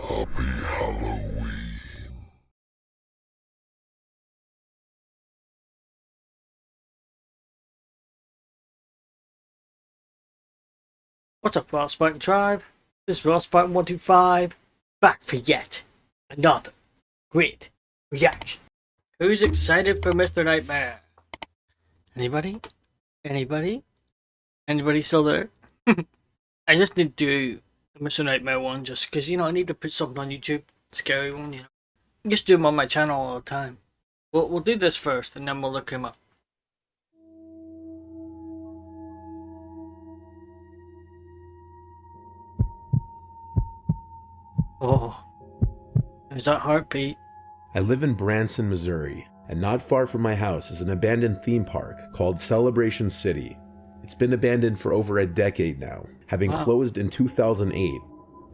Happy Halloween. What's up, RoyalSpartan Tribe? This is RoyalSpartan125, back for yet another great reaction. Who's excited for Mr. Nightmare? Anybody? Anybody? Anybody still there? I just need to do the Mr. Nightmare one just because, I need to put something on YouTube. Scary one, I just do them on my channel all the time. We'll do this first and then we'll look him up. Oh, there's that heartbeat. I live in Branson, Missouri, and not far from my house is an abandoned theme park called Celebration City. It's been abandoned for over a decade now, having closed in 2008.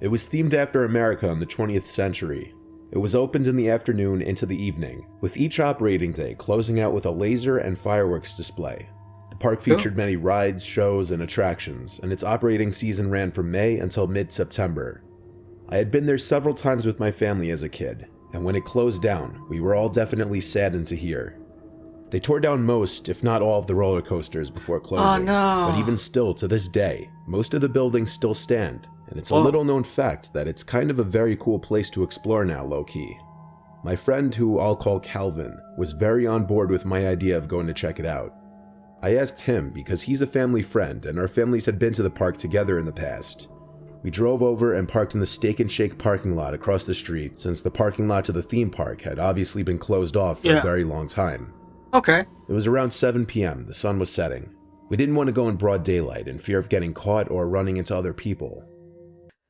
It was themed after America in the 20th century. It was opened in the afternoon into the evening, with each operating day closing out with a laser and fireworks display. The park featured many rides, shows, and attractions, and its operating season ran from May until mid-September. I had been there several times with my family as a kid, and when it closed down, we were all definitely saddened to hear. They tore down most, if not all, of the roller coasters before closing. But even still, to this day, most of the buildings still stand, and it's a little known fact that it's kind of a very cool place to explore now, low-key. My friend, who I'll call Calvin, was very on board with my idea of going to check it out. I asked him because he's a family friend, and our families had been to the park together in the past. We drove over and parked in the Steak and Shake parking lot across the street, since the parking lot to the theme park had obviously been closed off for a very long time. Okay. It was around 7 p.m. The sun was setting. We didn't want to go in broad daylight in fear of getting caught or running into other people.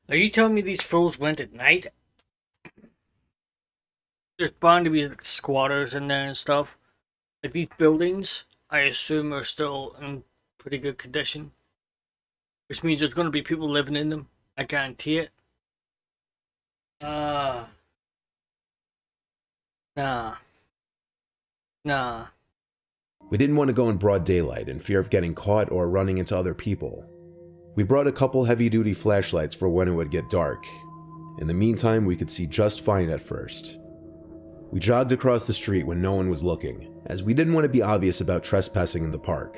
Are you telling me these fools went at night? There's bound to be like squatters in there and stuff. Like these buildings, I assume are still in pretty good condition. Which means there's going to be people living in them. I guarantee it. Nah. We didn't want to go in broad daylight in fear of getting caught or running into other people. We brought a couple heavy-duty flashlights for when it would get dark. In the meantime, we could see just fine at first. We jogged across the street when no one was looking, as we didn't want to be obvious about trespassing in the park.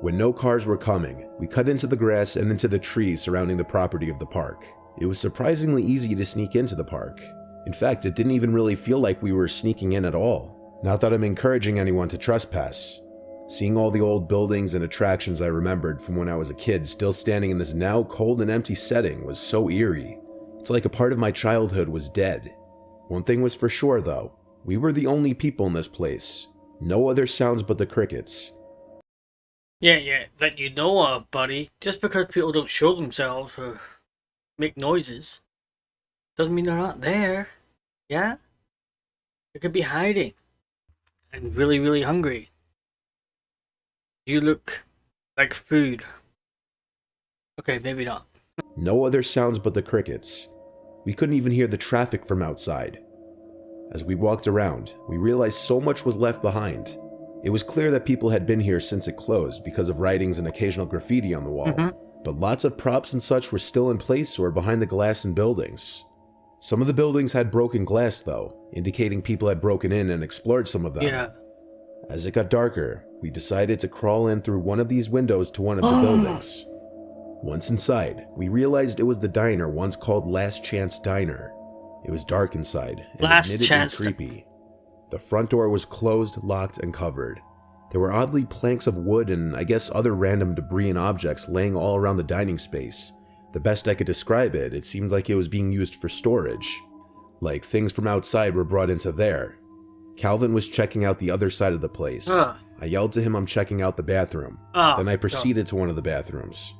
When no cars were coming, we cut into the grass and into the trees surrounding the property of the park. It was surprisingly easy to sneak into the park. In fact, it didn't even really feel like we were sneaking in at all. Not that I'm encouraging anyone to trespass. Seeing all the old buildings and attractions I remembered from when I was a kid still standing in this now cold and empty setting was so eerie. It's like a part of my childhood was dead. One thing was for sure though, we were the only people in this place. No other sounds but the crickets. Yeah, that you know of, buddy. Just because people don't show themselves or make noises doesn't mean they're not there. Yeah? They could be hiding and really, really hungry. You look like food. Okay, maybe not. No other sounds but the crickets. We couldn't even hear the traffic from outside. As we walked around, we realized so much was left behind. It was clear that people had been here since it closed because of writings and occasional graffiti on the wall, but lots of props and such were still in place or behind the glass in buildings. Some of the buildings had broken glass though, indicating people had broken in and explored some of them. Yeah. As it got darker, we decided to crawl in through one of these windows to one of the buildings. Once inside, we realized it was the diner once called Last Chance Diner. It was dark inside and admittedly creepy. The front door was closed, locked, and covered. There were oddly planks of wood and I guess other random debris and objects laying all around the dining space. The best I could describe it, it seemed like it was being used for storage. Like things from outside were brought into there. Calvin was checking out the other side of the place. I yelled to him I'm checking out the bathroom. Then I proceeded to one of the bathrooms.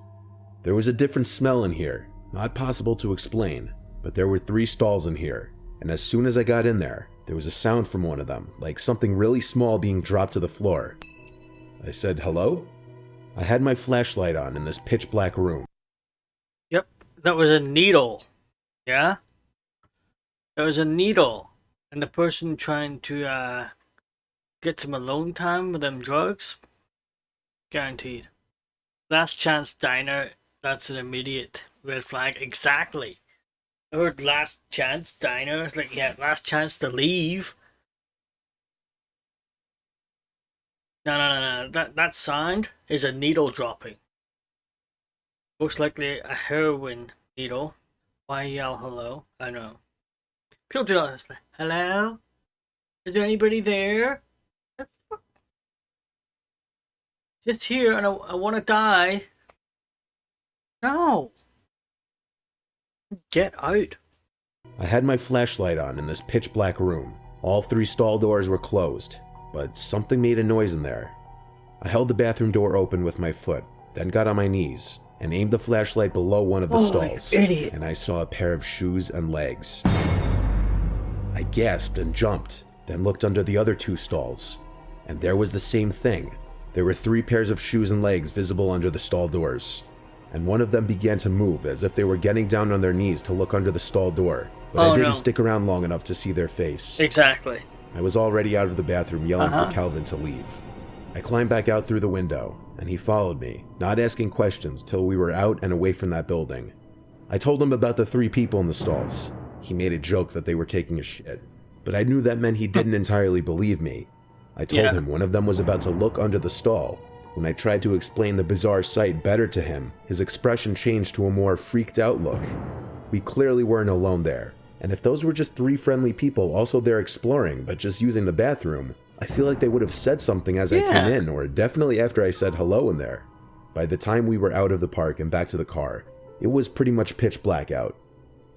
There was a different smell in here, not possible to explain, but there were 3 stalls in here, and as soon as I got in there was a sound from one of them, like something really small being dropped to the floor. I said, "Hello?" I had my flashlight on in this pitch black room. Yep, that was a needle. Yeah? That was a needle. and the person trying to get some alone time with them drugs, guaranteed. Last Chance Diner, that's an immediate red flag. Exactly. I heard Last Chance Diner. It's like, yeah, last chance to leave. No. That sign is a needle dropping. Most likely a heroin needle. Why yell hello? I know. People do that. Like, hello? Is there anybody there? Just here and I want to die. No. Get out. I had my flashlight on in this pitch black room. All 3 stall doors were closed, but something made a noise in there. I held the bathroom door open with my foot, then got on my knees and aimed the flashlight below one of the stalls, idiot. and I saw a pair of shoes and legs. I gasped and jumped, then looked under the other 2 stalls, and there was the same thing. There were 3 pairs of shoes and legs visible under the stall doors, and one of them began to move as if they were getting down on their knees to look under the stall door, but I didn't stick around long enough to see their face. Exactly. I was already out of the bathroom yelling for Calvin to leave. I climbed back out through the window, and he followed me, not asking questions till we were out and away from that building. I told him about the 3 people in the stalls. He made a joke that they were taking a shit, but I knew that meant he didn't entirely believe me. I told him one of them was about to look under the stall. When I tried to explain the bizarre sight better to him, his expression changed to a more freaked out look. We clearly weren't alone there, and if those were just 3 friendly people also there exploring but just using the bathroom, I feel like they would have said something as I came in, or definitely after I said hello in there. By the time we were out of the park and back to the car, it was pretty much pitch black out.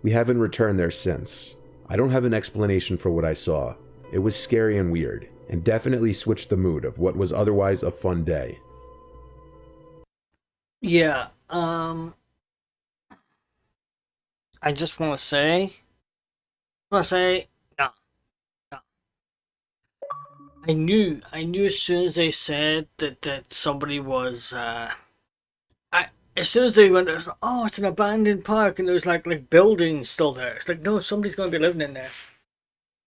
We haven't returned there since. I don't have an explanation for what I saw. It was scary and weird, and definitely switched the mood of what was otherwise a fun day. Yeah, I just want to say, no. I knew as soon as they said that somebody was, as soon as they went, there, oh, it's an abandoned park, and there's like buildings still there. It's like, no, somebody's going to be living in there.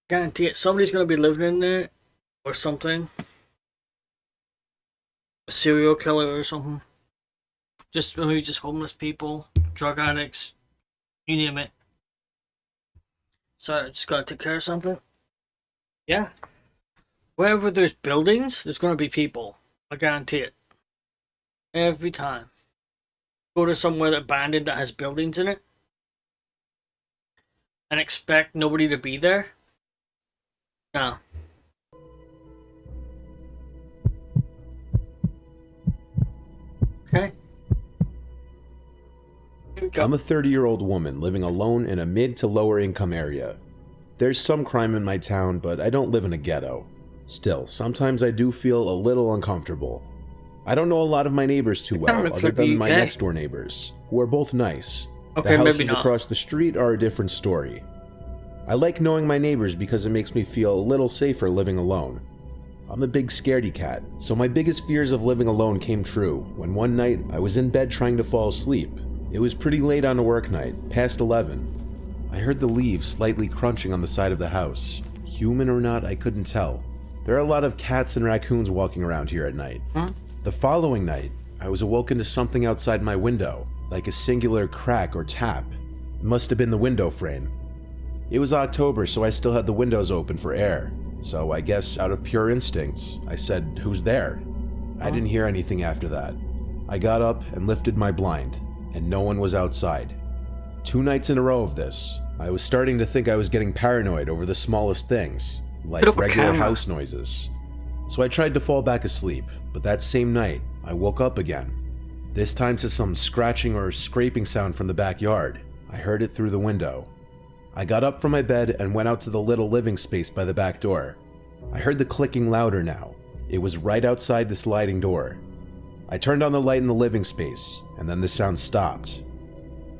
Guarantee it. Somebody's going to be living in there, or something. A serial killer or something. Maybe just homeless people, drug addicts, you name it. So I just gotta take care of something. Yeah. Wherever there's buildings, there's gonna be people. I guarantee it. Every time. Go to somewhere abandoned that has buildings in it and expect nobody to be there. No. Okay. I'm a 30-year-old woman living alone in a mid to lower income area. There's some crime in my town, but I don't live in a ghetto. Still, sometimes I do feel a little uncomfortable. I don't know a lot of my neighbors too well, other than my next door neighbors, who are both nice. Okay, the houses across the street are a different story. I like knowing my neighbors because it makes me feel a little safer living alone. I'm a big scaredy cat, so my biggest fears of living alone came true when one night I was in bed trying to fall asleep. It was pretty late on a work night, past 11. I heard the leaves slightly crunching on the side of the house. Human or not, I couldn't tell. There are a lot of cats and raccoons walking around here at night. The following night, I was awoken to something outside my window, like a singular crack or tap. It must have been the window frame. It was October, so I still had the windows open for air. So I guess out of pure instincts, I said, "Who's there?" I didn't hear anything after that. I got up and lifted my blind, and no one was outside. 2 nights in a row of this, I was starting to think I was getting paranoid over the smallest things, like regular house noises. So I tried to fall back asleep, but that same night, I woke up again. This time to some scratching or scraping sound from the backyard. I heard it through the window. I got up from my bed and went out to the little living space by the back door. I heard the clicking louder now. It was right outside the sliding door. I turned on the light in the living space, and then the sound stopped.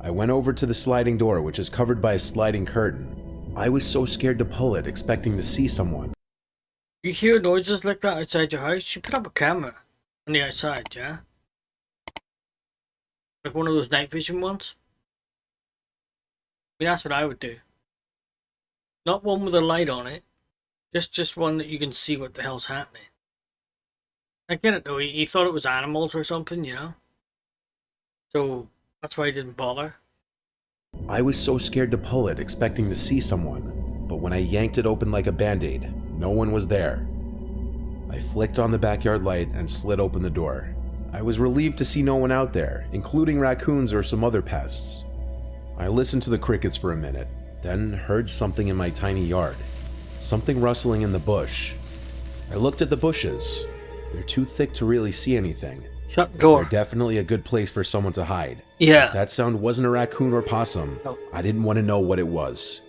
I went over to the sliding door, which is covered by a sliding curtain. I was so scared to pull it, expecting to see someone. You hear noises like that outside your house? You put up a camera on the outside, yeah? Like one of those night vision ones? I mean, that's what I would do. Not one with a light on it, Just one that you can see what the hell's happening. I get it though. He thought it was animals or something, you know. So that's why he didn't bother. I was so scared to pull it, expecting to see someone, but when I yanked it open like a band-aid, no one was there. I flicked on the backyard light and slid open the door. I was relieved to see no one out there, including raccoons or some other pests. I listened to the crickets for a minute, then heard something in my tiny yard. Something rustling in the bush. I looked at the bushes. They're too thick to really see anything. Shut the door. They're definitely a good place for someone to hide. Yeah. If that sound wasn't a raccoon or possum, No. I didn't want to know what it was.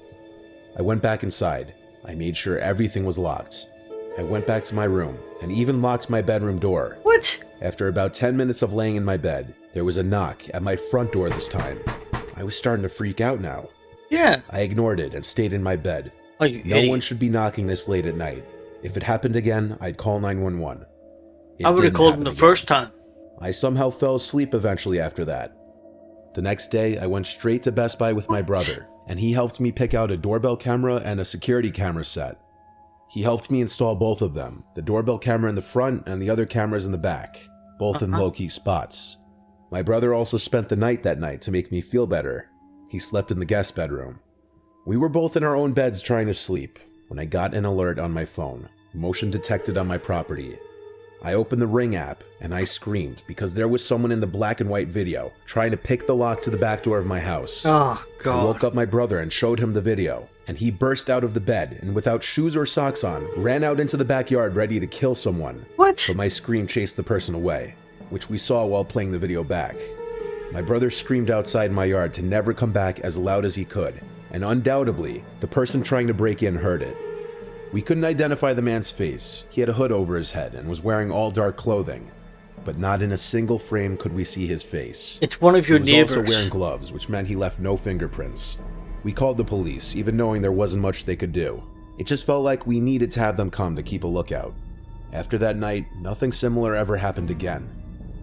I went back inside. I made sure everything was locked. I went back to my room and even locked my bedroom door. What? After about 10 minutes of laying in my bed, there was a knock at my front door this time. I was starting to freak out now. Yeah. I ignored it and stayed in my bed. Oh, you No idiot. one should be knocking this late at night. If it happened again, I'd call 911. It I would have didn't called him happen the again. first time. I somehow fell asleep eventually after that. The next day, I went straight to Best Buy with my brother, and he helped me pick out a doorbell camera and a security camera set. He helped me install both of them, the doorbell camera in the front and the other cameras in the back, both in low-key spots. My brother also spent the night that night to make me feel better. He slept in the guest bedroom. We were both in our own beds trying to sleep when I got an alert on my phone, motion detected on my property. I opened the Ring app and I screamed because there was someone in the black and white video trying to pick the lock to the back door of my house. Oh, I God. woke up my brother and showed him the video, and he burst out of the bed and without shoes or socks on, ran out into the backyard ready to kill someone. What? But my scream chased the person away, which we saw while playing the video back. My brother screamed outside my yard to never come back as loud as he could, and undoubtedly, the person trying to break in heard it. We couldn't identify the man's face. He had a hood over his head and was wearing all dark clothing, but not in a single frame could we see his face. It's one of your He was neighbors. also wearing gloves, which meant he left no fingerprints. We called the police, even knowing there wasn't much they could do. It just felt like we needed to have them come to keep a lookout. After that night, nothing similar ever happened again.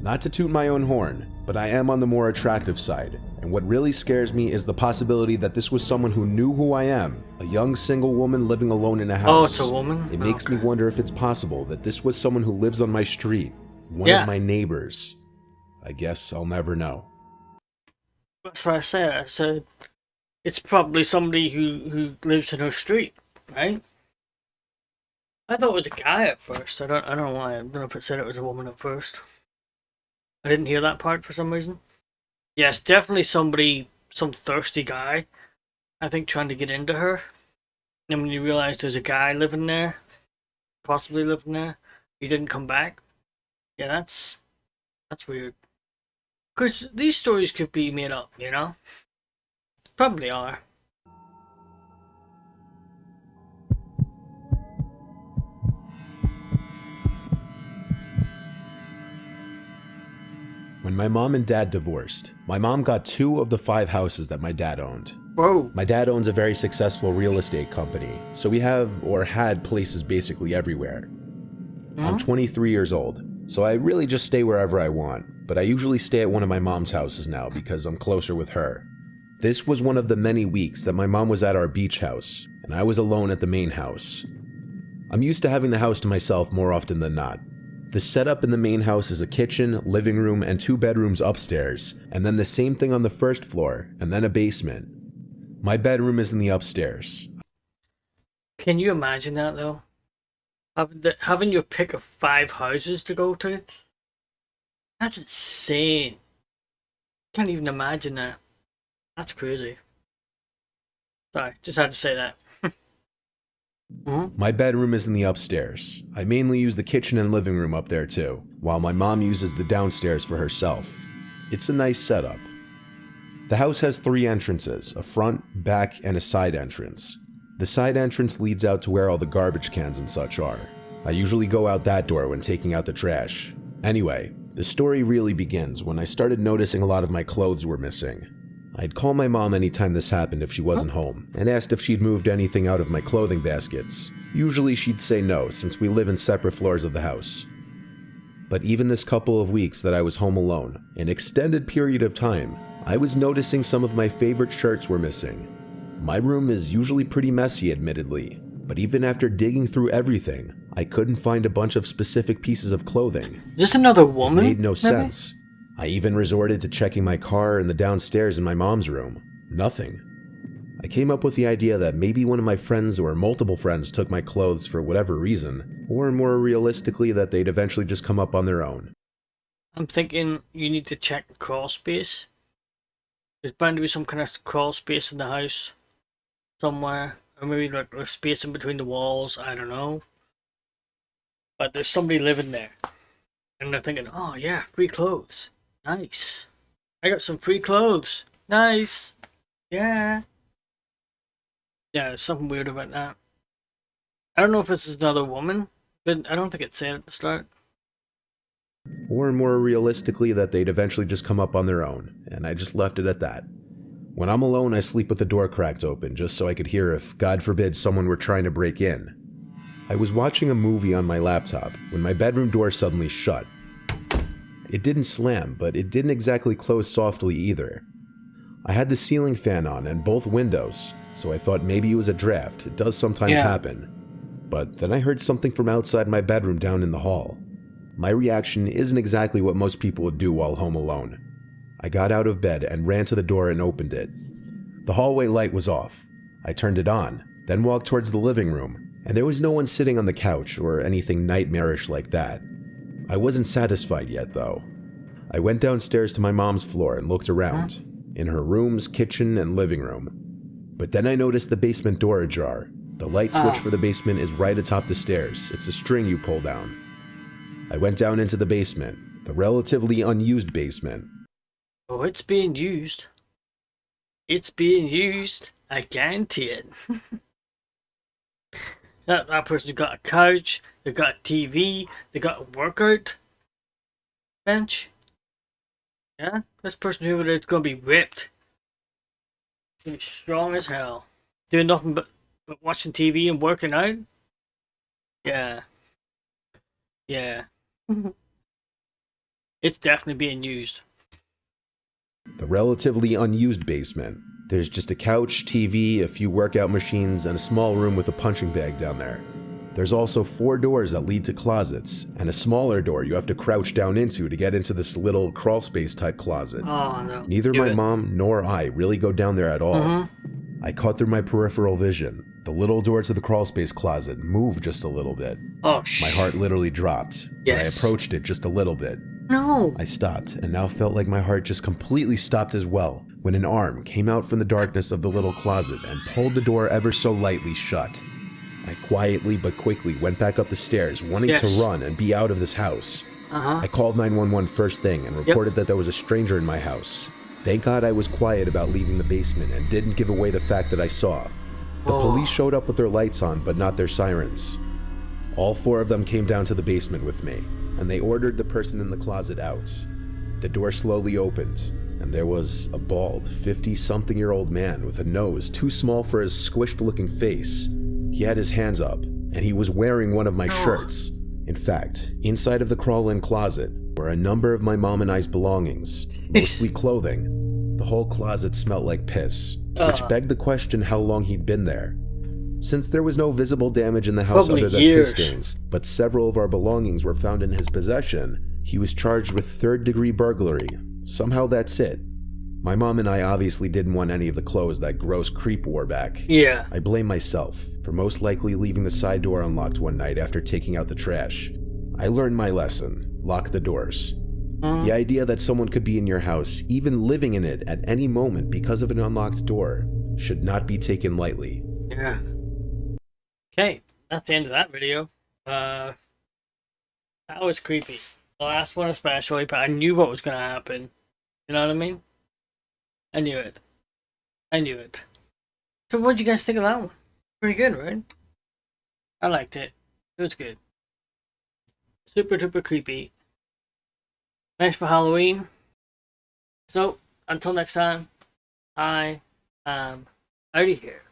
Not to toot my own horn, but I am on the more attractive side, and what really scares me is the possibility that this was someone who knew who I am, a young single woman living alone in a house. Oh, it's a woman? It makes me Okay. wonder if it's possible that this was someone who lives on my street, one Yeah. of my neighbors. I guess I'll never know. That's what I said. I said it's probably somebody who lives in her street, right? I thought it was a guy at first. I don't know why. I don't know if it said it was a woman at first. I didn't hear that part for some reason. Yes, definitely somebody, some thirsty guy, I think, trying to get into her. And when you realize there's a guy living there, possibly living there, he didn't come back. Yeah, that's weird. Because these stories could be made up, you know? Probably are. When my mom and dad divorced, my mom got 2 of the 5 houses that my dad owned. Whoa. My dad owns a very successful real estate company, so we have or had places basically everywhere. I'm 23 years old, so I really just stay wherever I want, but I usually stay at one of my mom's houses now because I'm closer with her. This was one of the many weeks that my mom was at our beach house, and I was alone at the main house. I'm used to having the house to myself more often than not. The setup in the main house is a kitchen, living room, and 2 bedrooms upstairs, and then the same thing on the first floor, and then a basement. My bedroom is in the upstairs. Can you imagine that though? Having your pick of 5 houses to go to? That's insane. Can't even imagine that. That's crazy. Sorry, just had to say that. My bedroom is in the upstairs. I mainly use the kitchen and living room up there too, while my mom uses the downstairs for herself. It's a nice setup. The house has 3 entrances, a front, back, and a side entrance. The side entrance leads out to where all the garbage cans and such are. I usually go out that door when taking out the trash. Anyway, the story really begins when I started noticing a lot of my clothes were missing. I'd call my mom anytime this happened if she wasn't home, and asked if she'd moved anything out of my clothing baskets. Usually she'd say no, since we live in separate floors of the house. But even this couple of weeks that I was home alone, an extended period of time, I was noticing some of my favorite shirts were missing. My room is usually pretty messy, admittedly, But even after digging through everything, I couldn't find a bunch of specific pieces of clothing. Just another It woman? made no maybe? sense. I even resorted to checking my car and the downstairs in my mom's room. Nothing. I came up with the idea that maybe one of my friends or multiple friends took my clothes for whatever reason, or more realistically that they'd eventually just come up on their own. I'm thinking you need to check the crawl space. There's bound to be some kind of crawl space in the house somewhere. Or maybe like there's space in between the walls, I don't know. But there's somebody living there. And they're thinking, oh yeah, free clothes. Nice. I got some free clothes. Nice. Yeah. Yeah, there's something weird about that. I don't know if this is another woman, but I don't think it said at the start. Or more realistically that they'd eventually just come up on their own, and I just left it at that. When I'm alone, I sleep with the door cracked open just so I could hear if, God forbid, someone were trying to break in. I was watching a movie on my laptop when my bedroom door suddenly shut. It didn't slam, but it didn't exactly close softly either. I had the ceiling fan on and both windows, so I thought maybe it was a draft. It does sometimes happen. But then I heard something from outside my bedroom down in the hall. My reaction isn't exactly what most people would do while home alone. I got out of bed and ran to the door and opened it. The hallway light was off. I turned it on, then walked towards the living room, and there was no one sitting on the couch or anything nightmarish like that. I wasn't satisfied yet, though. I went downstairs to my mom's floor and looked around, in her rooms, kitchen, and living room. But then I noticed the basement door ajar. The light switch for the basement is right atop the stairs. It's a string you pull down. I went down into the basement, the relatively unused basement. Oh, it's being used. It's being used. I guarantee it. that person got a couch, they got a TV, they got a workout bench. Yeah, this person over there is gonna be ripped. Gonna be strong as hell. Doing nothing but watching TV and working out. Yeah. Yeah. It's definitely being used. The relatively unused basement. There's just a couch, TV, a few workout machines, and a small room with a punching bag down there. There's also 4 doors that lead to closets, and a smaller door you have to crouch down into to get into this little crawl space type closet. Oh no. Neither my mom nor I really go down there at all. I caught through my peripheral vision. The little door to the crawl space closet moved just a little bit. Oh My heart literally dropped. Yes. But I approached it just a little bit. No. I stopped, and now felt like my heart just completely stopped as well, when an arm came out from the darkness of the little closet and pulled the door ever so lightly shut. I quietly but quickly went back up the stairs, wanting to run and be out of this house. I called 911 first thing and reported that there was a stranger in my house. Thank God I was quiet about leaving the basement and didn't give away the fact that I saw. The police showed up with their lights on, but not their sirens. All 4 of them came down to the basement with me, and they ordered the person in the closet out. The door slowly opened, and there was a bald, 50-something-year-old man with a nose too small for his squished-looking face. He had his hands up, and he was wearing one of my shirts. In fact, inside of the crawl-in closet were a number of my mom and I's belongings, mostly clothing. The whole closet smelled like piss, which begged the question how long he'd been there. Since there was no visible damage in the house Probably other than years. piss stains, but several of our belongings were found in his possession, he was charged with 3rd-degree burglary. Somehow that's it. My mom and I obviously didn't want any of the clothes that gross creep wore back. Yeah. I blame myself for most likely leaving the side door unlocked one night after taking out the trash. I learned my lesson. Lock the doors. The idea that someone could be in your house, even living in it at any moment because of an unlocked door, should not be taken lightly. Yeah. Okay, that's the end of that video. That was creepy. The last one especially, but I knew what was gonna happen. You know what I mean? I knew it. I knew it. So what did you guys think of that one? Pretty good, right? I liked it. It was good. Super duper creepy. Nice for Halloween. So, until next time, I am out of here.